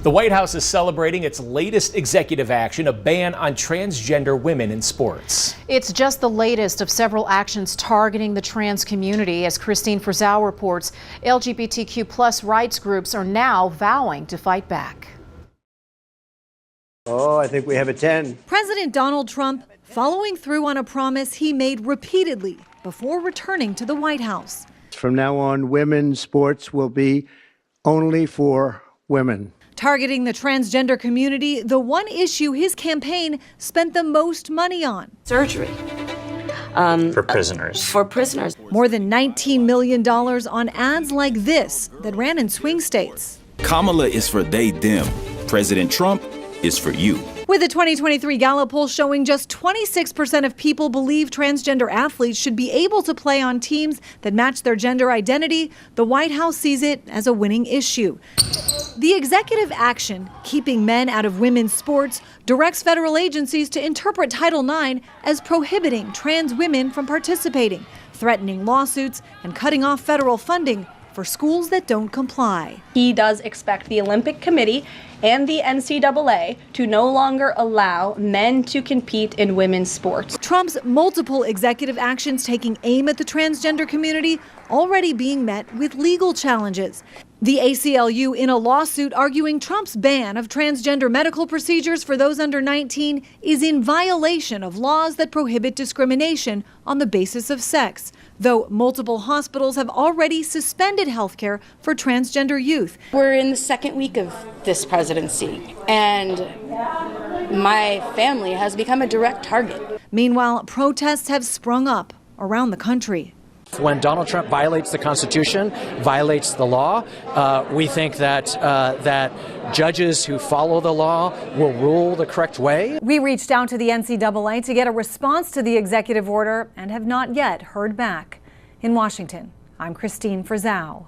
The White House is celebrating its latest executive action, a ban on transgender women in sports. It's just the latest of several actions targeting the trans community. As Christine Frizzau reports, LGBTQ+ rights groups are now vowing to fight back. Oh, I think we have a 10. President Donald Trump following through on a promise he made repeatedly before returning to the White House. From now on, women's sports will be only for women. Targeting the transgender community, the one issue his campaign spent the most money on. Surgery. For prisoners. For prisoners. More than $19 million on ads like this that ran in swing states. Kamala is for they, them. President Trump is for you. With a 2023 Gallup poll showing just 26% of people believe transgender athletes should be able to play on teams that match their gender identity, the White House sees it as a winning issue. The executive action, keeping men out of women's sports, directs federal agencies to interpret Title IX as prohibiting trans women from participating, threatening lawsuits, and cutting off federal funding for schools that don't comply. He does expect the Olympic Committee and the NCAA to no longer allow men to compete in women's sports. Trump's multiple executive actions taking aim at the transgender community already being met with legal challenges. The ACLU in a lawsuit arguing Trump's ban of transgender medical procedures for those under 19 is in violation of laws that prohibit discrimination on the basis of sex, though multiple hospitals have already suspended health care for transgender youth. We're in the second week of this presidency, and my family has become a direct target. Meanwhile, protests have sprung up around the country. When Donald Trump violates the Constitution, violates the law, we think that judges who follow the law will rule the correct way. We reached out to the NCAA to get a response to the executive order and have not yet heard back. In Washington, I'm Christine Frizzau.